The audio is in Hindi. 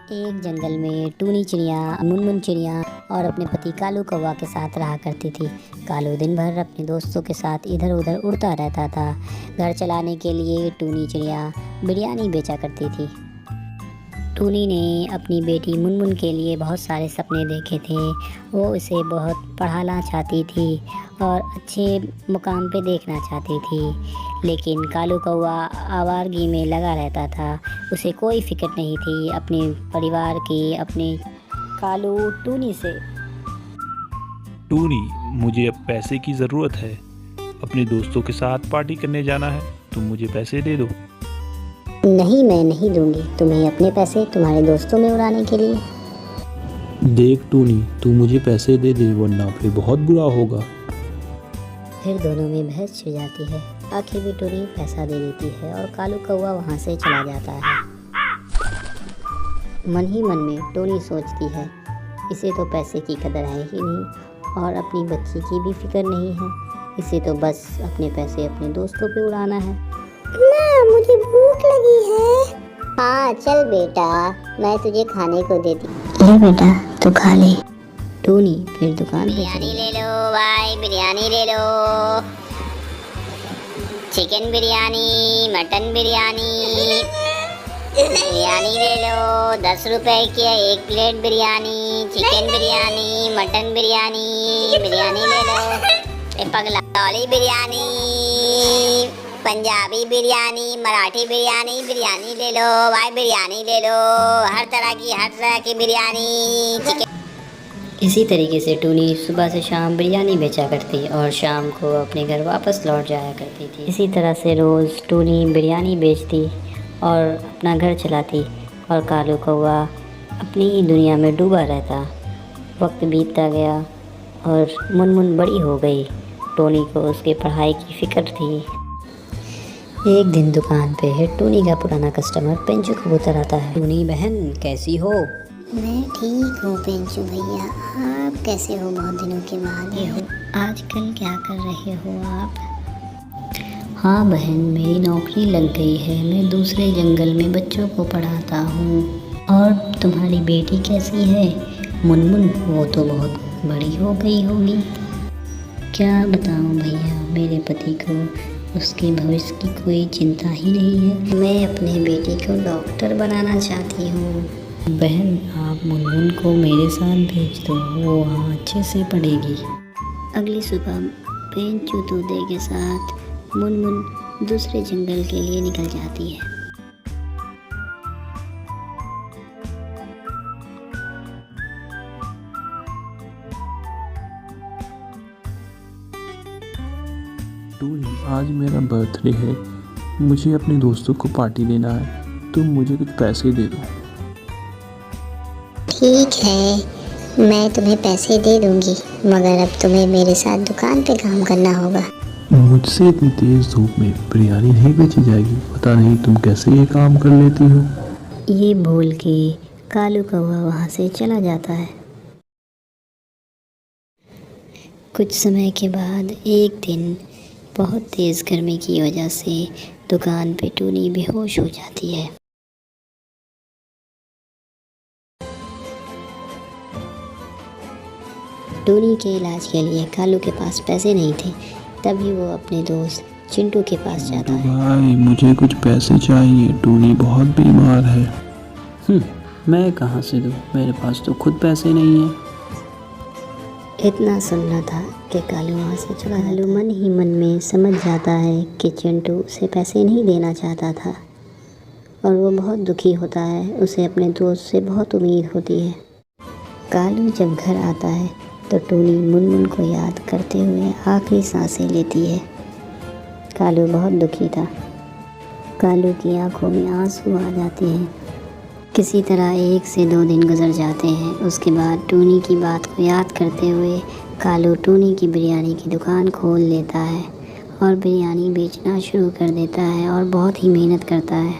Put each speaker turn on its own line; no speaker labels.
एक जंगल में टूनी चिड़िया, मुनमुन चिड़िया और अपने पति कालू कौवा के साथ रहा करती थी। कालू दिन भर अपने दोस्तों के साथ इधर उधर उड़ता रहता था। घर चलाने के लिए टूनी चिड़िया बिरयानी बेचा करती थी। टूनी ने अपनी बेटी मुनमुन के लिए बहुत सारे सपने देखे थे। वो इसे बहुत पढ़ाना चाहती थी और अच्छे मुकाम पे देखना चाहती थी, लेकिन कालू कौवा आवारगी में लगा रहता था। उसे कोई फिक्र नहीं थी अपने परिवार की, अपने कालू टूनी से।
टूनी, मुझे अब पैसे की ज़रूरत है। अपने दोस्तों के साथ पार्टी करने जाना है, तुम मुझे पैसे दे दो।
नहीं, मैं नहीं दूंगी तुम्हें अपने पैसे तुम्हारे दोस्तों में उड़ाने के लिए।
देख टूनी, तू मुझे पैसे दे दे वरना फिर बहुत बुरा होगा।
फिर दोनों में बहस छिड़ जाती है। आखिर भी टूनी पैसा दे देती है और कालू कौवा वहाँ से चला जाता है। मन ही मन में टूनी सोचती है, इसे तो पैसे की कदर है ही नहीं और अपनी बच्ची की भी फिक्र नहीं है। इसे तो बस अपने पैसे अपने दोस्तों पे उड़ाना है। माँ, मुझे भूख लगी है। हाँ चल बेटा, मैं तुझे खाने को देती। ले बेटा, तू खा ले। टूनी फिर दुकान पे बिरयानी ले लो भाई, बिरयानी ले लो। चिकन बिरयानी, मटन बिरयानी, बिरयानी ले लो। 10 रुपए की एक plate biryani, chicken biryani, mutton biryani, biryani ले लो। ए पगला, वाली बिरयानी, पंजाबी बिरयानी, मराठी बिरयानी, बिरयानी ले लो भाई, बिरयानी ले लो। हर तरह की बिरयानी, चिकन। इसी तरीके से टूनी सुबह से शाम बिरयानी बेचा करती और शाम को अपने घर वापस लौट जाया करती थी। इसी तरह से रोज़ टूनी बिरयानी बेचती और अपना घर चलाती और कालू कौवा अपनी ही दुनिया में डूबा रहता। वक्त बीतता गया और मुनमुन बड़ी हो गई। टूनी को उसके पढ़ाई की फ़िक्र थी। एक दिन दुकान पे टूनी का पुराना कस्टमर पेंचू कबूतर आता है। टूनी बहन, कैसी हो? मैं ठीक हूँ पेंचू भैया, आप कैसे हो? बहुत दिनों के बाद हो। आजकल क्या कर रहे हो आप? हाँ बहन, मेरी नौकरी लग गई है। मैं दूसरे जंगल में बच्चों को पढ़ाता हूँ। और तुम्हारी बेटी कैसी है? मुनमुन, वो तो बहुत बड़ी हो गई होगी। क्या बताऊँ भैया, मेरे पति को उसके भविष्य की कोई चिंता ही नहीं है। मैं अपने बेटी को डॉक्टर बनाना चाहती हूँ। बहन, आप मुनमुन को मेरे साथ भेज दो, वो वहाँ अच्छे से पढ़ेगी। अगली सुबह पेंचू तोते के साथ मुनमुन दूसरे जंगल के लिए निकल जाती है।
टूनी, आज मेरा बर्थडे है, मुझे अपने दोस्तों को पार्टी देना है, तुम मुझे कुछ पैसे दे दो।
ठीक है, मैं तुम्हें पैसे दे दूंगी, मगर अब तुम्हें मेरे साथ दुकान पे काम करना होगा।
मुझसे इतनी तेज धूप में बिरयानी नहीं बेची जाएगी, पता नहीं तुम कैसे ये काम कर लेती हो।
ये बोल के कालू कौवा वहाँ से चला जाता है। कुछ समय के बाद एक दिन बहुत तेज़ गर्मी की वजह से दुकान पे टूनी बेहोश हो जाती है। टूनी के इलाज के लिए कालू के पास पैसे नहीं थे, तभी वो अपने दोस्त चिंटू के पास जाता है।
भाई, मुझे कुछ पैसे चाहिए, टूनी बहुत बीमार है। मैं कहाँ से दूँ, मेरे पास तो खुद पैसे नहीं हैं।
इतना सुनना था कि कालू वहाँ से चला। कालू मन ही मन में समझ जाता है कि चिंटू उसे पैसे नहीं देना चाहता था और वो बहुत दुखी होता है। उसे अपने दोस्त से बहुत उम्मीद होती है। कालू जब घर आता है तो टूनी मुनमुन को याद करते हुए आखिरी सांसें लेती है। कालू बहुत दुखी था। कालू की आंखों में आंसू आ जाते हैं। किसी तरह 1 से 2 दिन गुजर जाते हैं। उसके बाद टूनी की बात को याद करते हुए कालू टूनी की बिरयानी की दुकान खोल लेता है और बिरयानी बेचना शुरू कर देता है और बहुत ही मेहनत करता है।